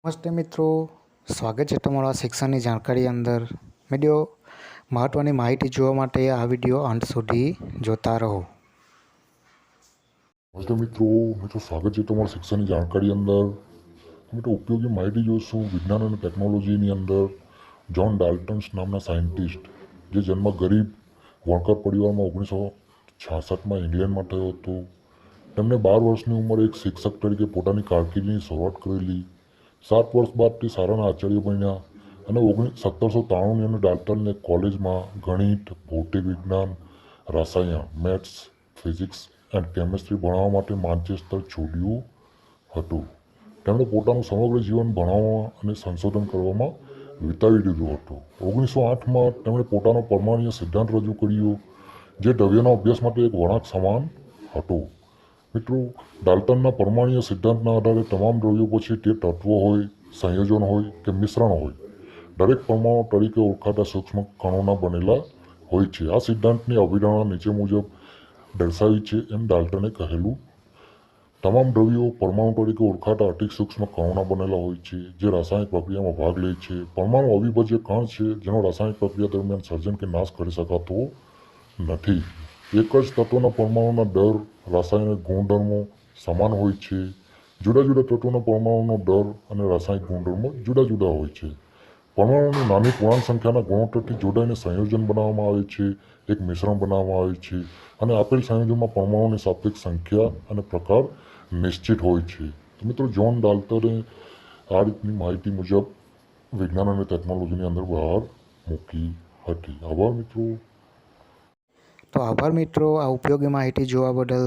નમસ્તે મિત્રો, સ્વાગત છે તમારું આ શિક્ષણની જાણકારી અંદર. વિડીયો મહત્ત્વની માહિતી જોવા માટે આ વિડીયો અંત સુધી જોતા રહો. નમસ્તે મિત્રો સ્વાગત છે તમારું શિક્ષણની જાણકારી અંદર. મિત્રો ઉપયોગી માહિતી જોઈશું વિજ્ઞાન અને ટેકનોલોજીની અંદર. જ્હોન ડાલ્ટન્સ નામના સાયન્ટિસ્ટ જે જન્મ ગરીબ વણકર પરિવારમાં 1966માં ઇંગ્લેન્ડમાં થયો હતો. તેમણે 12 વર્ષની ઉંમરે એક શિક્ષક તરીકે પોતાની કારકિર્દીની શરૂઆત કરેલી. 7 વર્ષ બાદ તે શાળાના આચાર્ય બન્યા અને 1793ની અંદર ડાલ્ટનને કોલેજમાં ગણિત, ભૌતિક વિજ્ઞાન, રસાયણ, મેથ્સ, ફિઝિક્સ એન્ડ કેમિસ્ટ્રી ભણાવવા માટે માન્ચેસ્ટર છોડ્યું હતું. તેમણે પોતાનું સમગ્ર જીવન ભણાવવામાં અને સંશોધન કરવામાં વિતાવી દીધું હતું. 1908માં તેમણે પોતાનો પરમાણ્વીય સિદ્ધાંત રજૂ કર્યો, જે દ્રવ્યના અભ્યાસ માટે એક વળાંક સમાન હતો. મિત્રો, ડાલ્ટનના પરમાણ્વીય સિદ્ધાંતના આધારે તમામ દ્રવ્યો, પછી તે તત્વો હોય, સંયોજન હોય કે મિશ્રણ હોય, દરેક પરમાણુ તરીકે ઓળખાતા સૂક્ષ્મ કણોના બનેલા હોય છે. આ સિદ્ધાંતની અવધારણા નીચે મુજબ દર્શાવી છે. એમ ડાલ્ટને કહેલું, તમામ દ્રવ્યો પરમાણુ તરીકે ઓળખાતા અતિ સૂક્ષ્મ કણોના બનેલા હોય છે, જે રાસાયણિક પ્રક્રિયામાં ભાગ લે છે. પરમાણુ અવિભાજ્ય કણ છે, જેનો રાસાયણિક પ્રક્રિયા દરમિયાન સર્જન કે નાશ કરી શકાતો નથી. એક જ તત્વના પરમાણુના દર, રાસાયણિક ગુણધર્મો સમાન હોય છે. જુદા જુદા તત્વોના પરમાણુનો દર અને રાસાયણિક ગુણધર્મો જુદા જુદા હોય છે. પરમાણુની નાની પૂર્ણાંક સંખ્યાના ગુણોત્તરથી જોડાઈને સંયોજન બનાવવામાં આવે છે, એક મિશ્રણ બનાવવામાં આવે છે, અને આપેલ સંયોજનમાં પરમાણુની સાપેક્ષ સંખ્યા અને પ્રકાર નિશ્ચિત હોય છે. તો મિત્રો, જ્હોન ડાલ્ટને આ રીતની માહિતી મુજબ વિજ્ઞાન અને ટેકનોલોજીની અંદર બહાર મૂકી હતી. આભાર મિત્રો. તો આભાર મિત્રો, આ ઉપયોગી માહિતી જોવા બદલ.